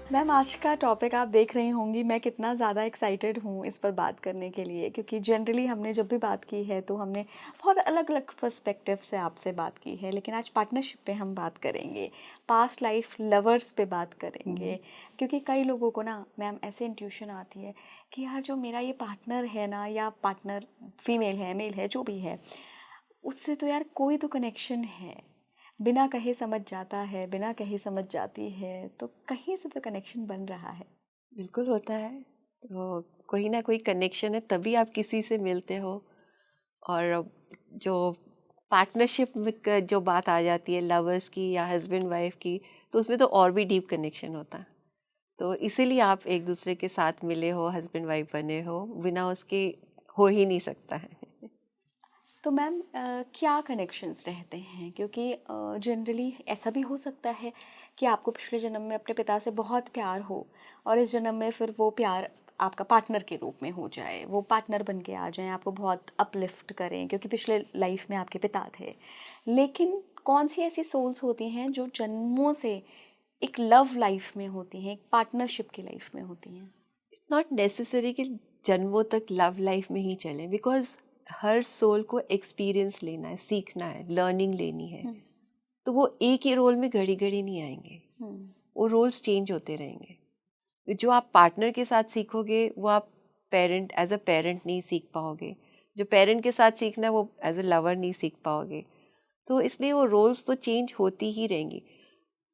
Ma'am, आज का topic आप देख रही होंगी मैं कितना ज़्यादा एक्साइटेड हूँ इस पर बात करने के लिए, क्योंकि जनरली हमने जब भी बात की है तो हमने बहुत अलग अलग पर्सपेक्टिव से आपसे बात की है, लेकिन आज पार्टनरशिप पे हम बात करेंगे, पास्ट लाइफ लवर्स पे बात करेंगे। क्योंकि कई लोगों को ना मैम ऐसे इंट्यूशन आती है कि यार जो मेरा ये पार्टनर है ना, या पार्टनर फीमेल है मेल है जो भी है, उससे तो यार कोई तो कनेक्शन है, बिना कहे समझ जाता है, बिना कहे समझ जाती है, तो कहीं से तो कनेक्शन बन रहा है। बिल्कुल होता है। तो कोई ना कोई कनेक्शन है तभी आप किसी से मिलते हो। और जो पार्टनरशिप में जो बात आ जाती है लवर्स की या हस्बैंड वाइफ की, तो उसमें तो और भी डीप कनेक्शन होता है। तो इसीलिए आप एक दूसरे के साथ मिले हो, हस्बैंड वाइफ बने हो, बिना उसके हो ही नहीं सकता है। तो मैम क्या कनेक्शंस रहते हैं? क्योंकि जनरली ऐसा भी हो सकता है कि आपको पिछले जन्म में अपने पिता से बहुत प्यार हो, और इस जन्म में फिर वो प्यार आपका पार्टनर के रूप में हो जाए, वो पार्टनर बन के आ जाएं, आपको बहुत अपलिफ्ट करें क्योंकि पिछले लाइफ में आपके पिता थे। लेकिन कौन सी ऐसी सोल्स होती हैं जो जन्मों से एक लव लाइफ में होती हैं, एक पार्टनरशिप की लाइफ में होती हैं? इट्स नॉट नेसेसरी कि जन्मों तक लव लाइफ में ही चलें, बिकॉज हर सोल को एक्सपीरियंस लेना है, सीखना है, लर्निंग लेनी है। हम्म। तो वो एक ही रोल में घड़ी घड़ी नहीं आएंगे, हम्म। वो रोल्स चेंज होते रहेंगे। जो आप पार्टनर के साथ सीखोगे वो आप पेरेंट एज अ पेरेंट नहीं सीख पाओगे, जो पेरेंट के साथ सीखना है वो एज अ लवर नहीं सीख पाओगे। तो इसलिए वो रोल्स तो चेंज होती ही रहेंगी।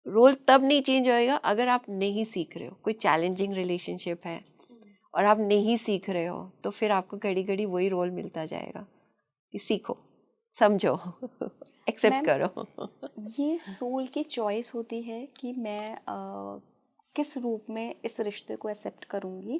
रोल तब नहीं चेंज होएगा अगर आप नहीं सीख रहे हो, कोई चैलेंजिंग रिलेशनशिप है और आप नहीं सीख रहे हो, तो फिर आपको घड़ी घड़ी वही रोल मिलता जाएगा कि सीखो, समझो, एक्सेप्ट मैम, करो। ये सोल की चॉइस होती है कि मैं किस रूप में इस रिश्ते को एक्सेप्ट करूँगी,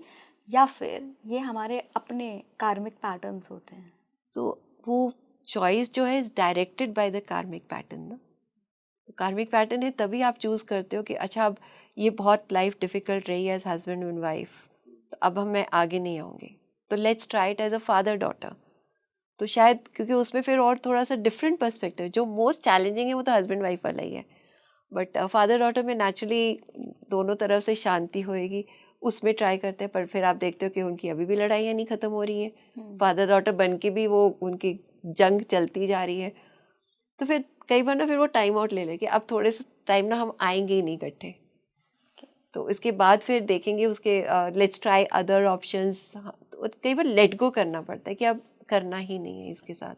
या फिर ये हमारे अपने कार्मिक पैटर्न्स होते हैं? सो वो चॉइस जो है इज डायरेक्टेड बाय द कार्मिक पैटर्न ना। तो कार्मिक पैटर्न है तभी आप चूज करते हो कि अच्छा अब ये बहुत लाइफ डिफिकल्ट रही है एज हस्बैंड एंड वाइफ, तो अब हम मैं आगे नहीं आऊँगी, तो let's try it as a father daughter. तो शायद क्योंकि उसमें फिर और थोड़ा सा डिफरेंट पर्सपेक्टिव, जो मोस्ट चैलेंजिंग है वो तो हस्बैंड वाइफ वाला ही है, बट फादर डॉटर में नेचुरली दोनों तरफ से शांति होएगी। उसमें ट्राई करते हैं, पर फिर आप देखते हो कि उनकी अभी भी लड़ाइयाँ नहीं ख़त्म हो रही हैं, फादर डॉटर बन के भी वो उनकी जंग चलती जा रही है। तो फिर कई बार ना फिर वो टाइम आउट ले लेके अब थोड़े से टाइम ना हम आएंगे ही नहीं इकट्ठे, तो इसके बाद फिर देखेंगे उसके लेट्स ट्राई अदर ऑप्शंस। तो कई बार लेट गो करना पड़ता है कि अब करना ही नहीं है इसके साथ।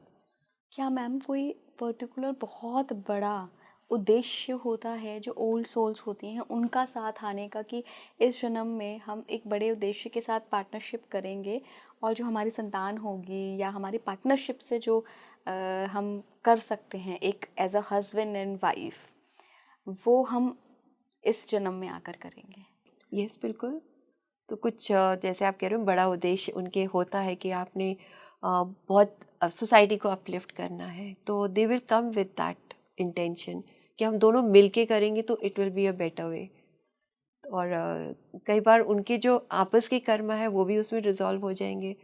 क्या मैम कोई पर्टिकुलर बहुत बड़ा उद्देश्य होता है जो ओल्ड सोल्स होती हैं उनका साथ आने का, कि इस जन्म में हम एक बड़े उद्देश्य के साथ पार्टनरशिप करेंगे, और जो हमारी संतान होगी या हमारी पार्टनरशिप से जो हम कर सकते हैं एक as a husband and wife, वो हम इस जन्म में आकर करेंगे? यस बिल्कुल। तो कुछ जैसे आप कह रहे हो बड़ा उद्देश्य उनके होता है कि आपने बहुत सोसाइटी को अपलिफ्ट करना है, तो they will come with that intention कि हम दोनों मिल के करेंगे तो it will be a better way. और कई बार उनके जो आपस के कर्म है वो भी उसमें रिजॉल्व हो जाएंगे,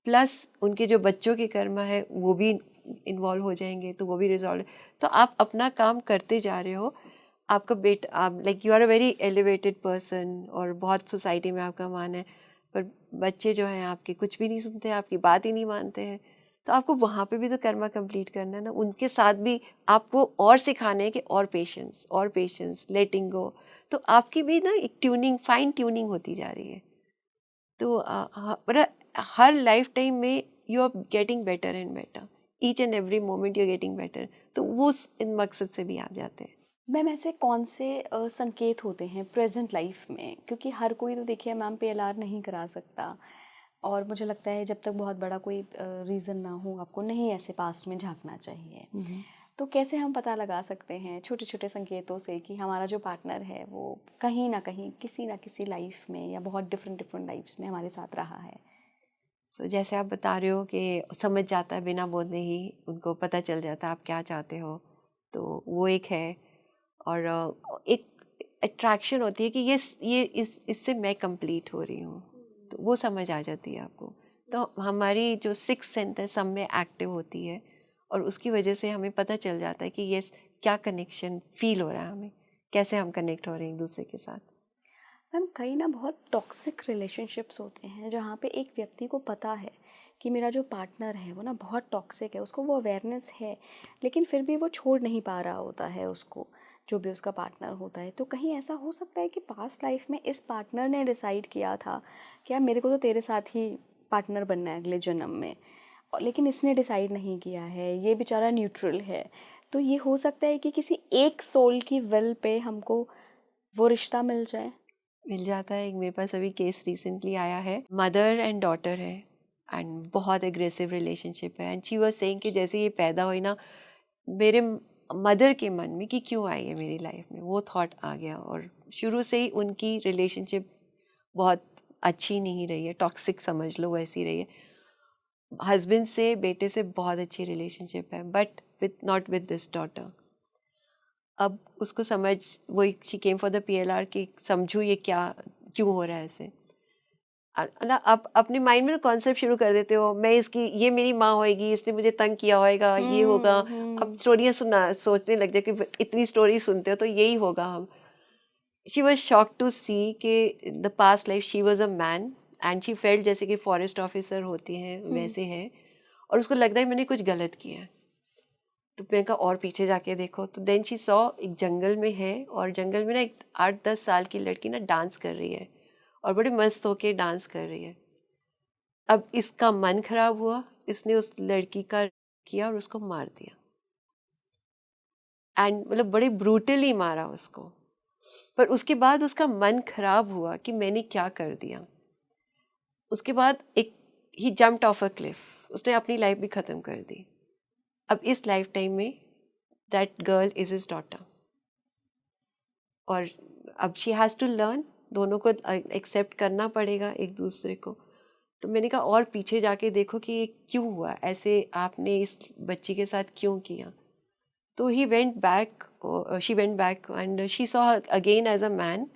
प्लस उनके जो बच्चों के कर्म है वो भी इन्वॉल्व हो जाएंगे, तो वो भी रिजॉल्व। तो आप अपना काम करते जा रहे हो। आपका बेटा, आप like you are a very elevated person और बहुत सोसाइटी में आपका मान है, पर बच्चे जो हैं आपके कुछ भी नहीं सुनते, आपकी बात ही नहीं मानते हैं। तो आपको वहाँ पे भी तो कर्मा कंप्लीट करना है ना, उनके साथ भी आपको और सिखाने हैं कि और पेशेंस, लेटिंग गो। तो आपकी भी ना एक ट्यूनिंग, फाइन ट्यूनिंग होती जा रही है। तो हर लाइफ टाइम में you are getting better and better, each and every moment you are getting better. तो वो इन मकसद से भी आ जाते हैं। मैम, ऐसे कौन से संकेत होते हैं प्रेजेंट लाइफ में? क्योंकि हर कोई तो देखिए मैम पीएलआर नहीं करा सकता, और मुझे लगता है जब तक बहुत बड़ा कोई रीज़न ना हो आपको नहीं ऐसे पास्ट में झांकना चाहिए। तो कैसे हम पता लगा सकते हैं छोटे छोटे संकेतों से कि हमारा जो पार्टनर है वो कहीं ना किसी लाइफ में या बहुत डिफरेंट डिफरेंट लाइफ्स में हमारे साथ रहा है? सो जैसे आप बता रहे हो कि समझ जाता है, बिना बोलने ही उनको पता चल जाता है आप क्या चाहते हो, तो वो एक है। और एक अट्रैक्शन होती है कि ये इससे मैं कंप्लीट हो रही हूँ, तो वो समझ आ जाती है आपको। तो हमारी जो सिक्स सेंस है सब में एक्टिव होती है, और उसकी वजह से हमें पता चल जाता है कि ये क्या कनेक्शन फील हो रहा है हमें, कैसे हम कनेक्ट हो रहे हैं एक दूसरे के साथ। मैम कई ना बहुत टॉक्सिक रिलेशनशिप्स होते हैं जहाँ पे एक व्यक्ति को पता है कि मेरा जो पार्टनर है वो ना बहुत टॉक्सिक है, उसको वो अवेयरनेस है, लेकिन फिर भी वो छोड़ नहीं पा रहा होता है उसको, जो भी उसका पार्टनर होता है। तो कहीं ऐसा हो सकता है कि पास्ट लाइफ में इस पार्टनर ने डिसाइड किया था कि यार मेरे को तो तेरे साथ ही पार्टनर बनना है अगले जन्म में, और लेकिन इसने डिसाइड नहीं किया है, ये बेचारा न्यूट्रल है। तो ये हो सकता है कि किसी एक सोल की विल पे हमको वो रिश्ता मिल जाए। मिल जाता है। एक मेरे पास अभी केस रिसेंटली आया है, मदर एंड डॉटर है एंड बहुत एग्रेसिव रिलेशनशिप है एंड शी वाज सेइंग कि जैसे ये पैदा हुई ना, मेरे मदर के मन में कि क्यों आई है मेरी लाइफ में, वो थॉट आ गया और शुरू से ही उनकी रिलेशनशिप बहुत अच्छी नहीं रही है, टॉक्सिक समझ लो वैसी रही है। हस्बैंड से बेटे से बहुत अच्छी रिलेशनशिप है but with not with this daughter. अब उसको समझ, वही she came for the PLR कि समझूँ ये क्या क्यों हो रहा है ऐसे। ना आप अपने माइंड में ना कॉन्सेप्ट शुरू कर देते हो, मैं इसकी, ये मेरी माँ होएगी, इसने मुझे तंग किया होएगा, ये होगा। अब स्टोरियाँ सुनना सोचने लग जाए कि इतनी स्टोरी सुनते हो तो यही होगा हम। शी वॉज शॉक टू सी कि the past life she was a man and she felt जैसे कि फॉरेस्ट ऑफिसर होती हैं वैसे है, और उसको लगता है मैंने कुछ गलत किया है। तो मैंने कहा और पीछे जाके देखो, तो देन शी सॉ एक जंगल में है और जंगल में ना एक 8-10 साल की लड़की ना डांस कर रही है और बड़े मस्त होके डांस कर रही है। अब इसका मन खराब हुआ, इसने उस लड़की का किया और उसको मार दिया एंड मतलब बड़े ब्रूटली मारा उसको। पर उसके बाद उसका मन खराब हुआ कि मैंने क्या कर दिया। उसके बाद एक ही जम्प्ड ऑफ अ क्लिफ, उसने अपनी लाइफ भी ख़त्म कर दी। अब इस लाइफ टाइम में that girl is his daughter और अब शी हैज़ टू लर्न, दोनों को एक्सेप्ट करना पड़ेगा एक दूसरे को। तो मैंने कहा और पीछे जाके देखो कि ये क्यों हुआ ऐसे, आपने इस बच्ची के साथ क्यों किया। तो he went back, she went back and she saw again as a man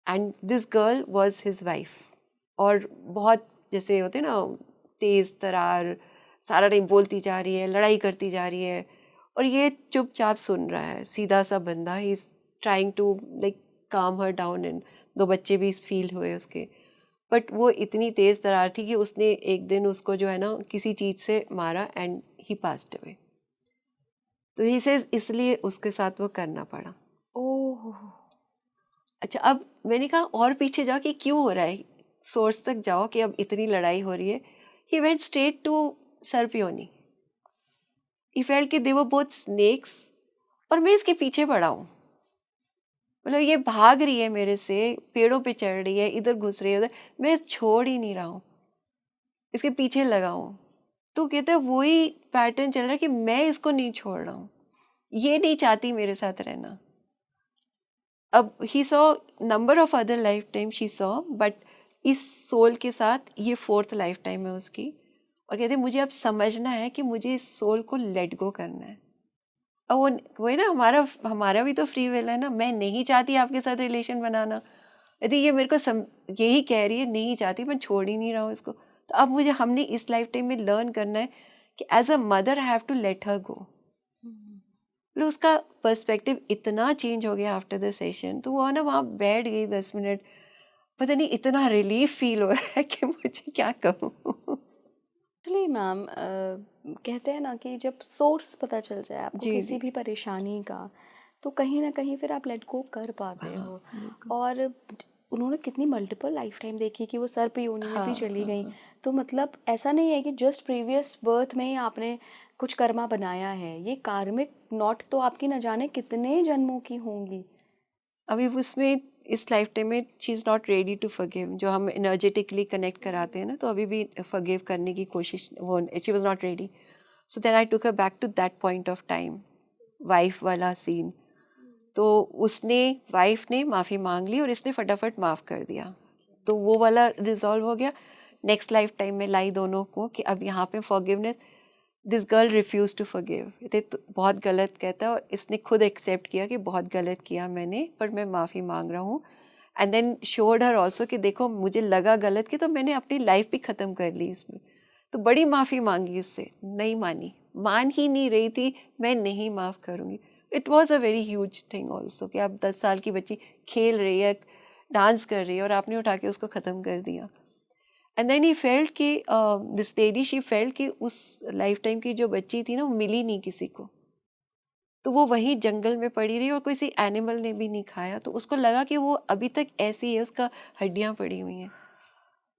and this girl was his wife. और बहुत जैसे होते ना तेज़ तरार, सारा टाइम बोलती जा रही है, लड़ाई करती जा रही है और ये चुपचाप सुन रहा है, सीधा सा बंदा। He is trying to like calm her down and 2 बच्चे भी फील हुए उसके। बट वो इतनी तेज़ तरार थी कि उसने एक दिन उसको जो है ना किसी चीज़ से मारा एंड ही पास्ड अवे। तो ही सेज इसलिए उसके साथ वो करना पड़ा। ओह। अच्छा, अब मैंने कहा और पीछे जाओ कि क्यों हो रहा है, सोर्स तक जाओ कि अब इतनी लड़ाई हो रही है। ही वेंट स्ट्रेट टू सर्पियोनी। ही फेल्ट कि दे वर बोथ स्नेक्स और मैं इसके पीछे पड़ा हूँ। मतलब ये भाग रही है मेरे से, पेड़ों पे चढ़ रही है, इधर घुस रही है उधर, मैं छोड़ ही नहीं रहा हूँ, इसके पीछे लगा हूँ। तो कहते हैं वही पैटर्न चल रहा है कि मैं इसको नहीं छोड़ रहा हूँ, ये नहीं चाहती मेरे साथ रहना। अब he saw number of other life time she saw, but इस सोल के साथ ये 4th लाइफ टाइम है उसकी। और कहते मुझे अब समझना है कि मुझे इस सोल को लेट गो करना है। अब वो वही ना, हमारा भी तो फ्री विल है ना, मैं नहीं चाहती आपके साथ रिलेशन बनाना, यदि ये मेरे को यही कह रही है नहीं चाहती, मैं छोड़ ही नहीं रहा हूँ इसको। तो अब मुझे, हमने इस लाइफ टाइम में लर्न करना है कि as a mother I have to let her go. तो उसका पर्सपेक्टिव इतना चेंज हो गया आफ्टर द सेशन। तो वो ना वहाँ बैठ गई 10 मिनट, पता नहीं इतना रिलीफ फील हो रहा है कि मुझे क्या कहूँ। एक्चुअली मैम कहते हैं ना कि जब सोर्स पता चल जाए आपको जी किसी जी। भी परेशानी का, तो कहीं ना कहीं फिर आप लेट गो कर पाते हाँ हो। बिल्कुल। और उन्होंने कितनी मल्टीपल लाइफ टाइम देखी कि वो सर पे योनि में भी हाँ चली हाँ गई। हाँ। तो मतलब ऐसा नहीं है कि जस्ट प्रीवियस बर्थ में ही आपने कुछ कर्मा बनाया है, ये कार्मिक नॉट तो आपकी न जाने कितने जन्मों की होंगी। अभी उसमें इस लाइफ टाइम में she is not ready to forgive, जो हम एनर्जेटिकली कनेक्ट कराते हैं ना, तो अभी भी फॉरगिव करने की कोशिश, वो she was not ready. So then I took her back to that point of time, wife वाला सीन। तो उसने, वाइफ ने माफ़ी मांग ली और इसने फटाफट माफ़ कर दिया, तो वो वाला रिजॉल्व हो गया। नेक्स्ट लाइफ टाइम में लाई दोनों को कि अब यहाँ पे forgiveness, this girl refuse to forgive, ये तो बहुत गलत कहता है और इसने खुद एक्सेप्ट किया कि बहुत गलत किया मैंने, पर मैं माफ़ी मांग रहा हूँ। And then showed her also कि देखो मुझे लगा गलत कि तो मैंने अपनी लाइफ भी ख़त्म कर ली इसमें। तो बड़ी माफ़ी मांगी इससे, नहीं मानी, मान ही नहीं रही थी, मैं नहीं माफ़ करूँगी। It was a very huge thing also कि अब 10 साल की बच्ची खेल रही है, डांस कर रही है और आपने उठा के उसको ख़त्म कर दिया। एंड देन ही फेल्ट कि दिस लेडी शी फेल्ट कि उस लाइफ टाइम की जो बच्ची थी ना वो मिली नहीं किसी को, तो वो वहीं जंगल में पड़ी रही और किसी एनिमल ने भी नहीं खाया, तो उसको लगा कि वो अभी तक ऐसी है, उसका हड्डियाँ पड़ी हुई हैं।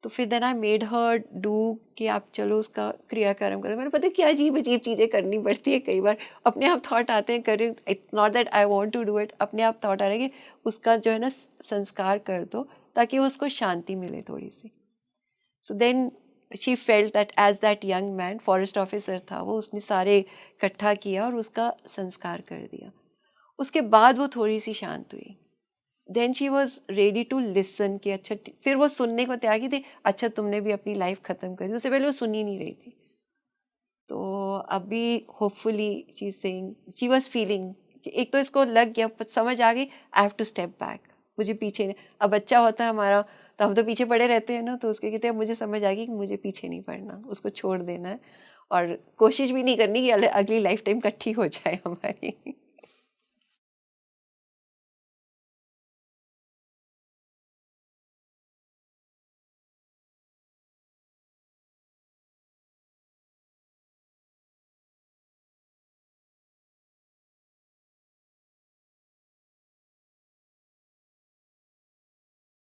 तो फिर then I made her do कि आप चलो उसका क्रियाक्रम करो। मैंने पता क्या अजीब अजीब चीज़ें करनी पड़ती है कई बार, अपने आप थॉट आते हैं करें, it's not that I want to do it, अपने आप थॉट आ रहे हैं कि उसका जो है ना संस्कार कर दो ताकि उसको शांति मिले थोड़ी सी। So then she felt that as that young man, forest officer था वो, उसने सारे इकट्ठा किया और उसका संस्कार कर दिया। उसके बाद वो थोड़ी सी शांत हुई। Then she was ready to listen कि अच्छा, फिर वो सुनने को तैयार की थी, अच्छा तुमने भी अपनी लाइफ ख़त्म कर दी। उससे पहले वो सुन ही नहीं रही थी। तो अभी hopefully she saying, she was feeling कि एक तो इसको लग गया, समझ आ गई, I have to step back, मुझे पीछे नहीं। अब बच्चा होता है हमारा तो हम तो पीछे पड़े रहते हैं ना, तो उसके कहते हैं मुझे समझ आ गई कि मुझे पीछे नहीं पड़ना, उसको छोड़ देना है और कोशिश भी नहीं करनी कि अगली लाइफ टाइम इकट्ठी हो जाए हमारी।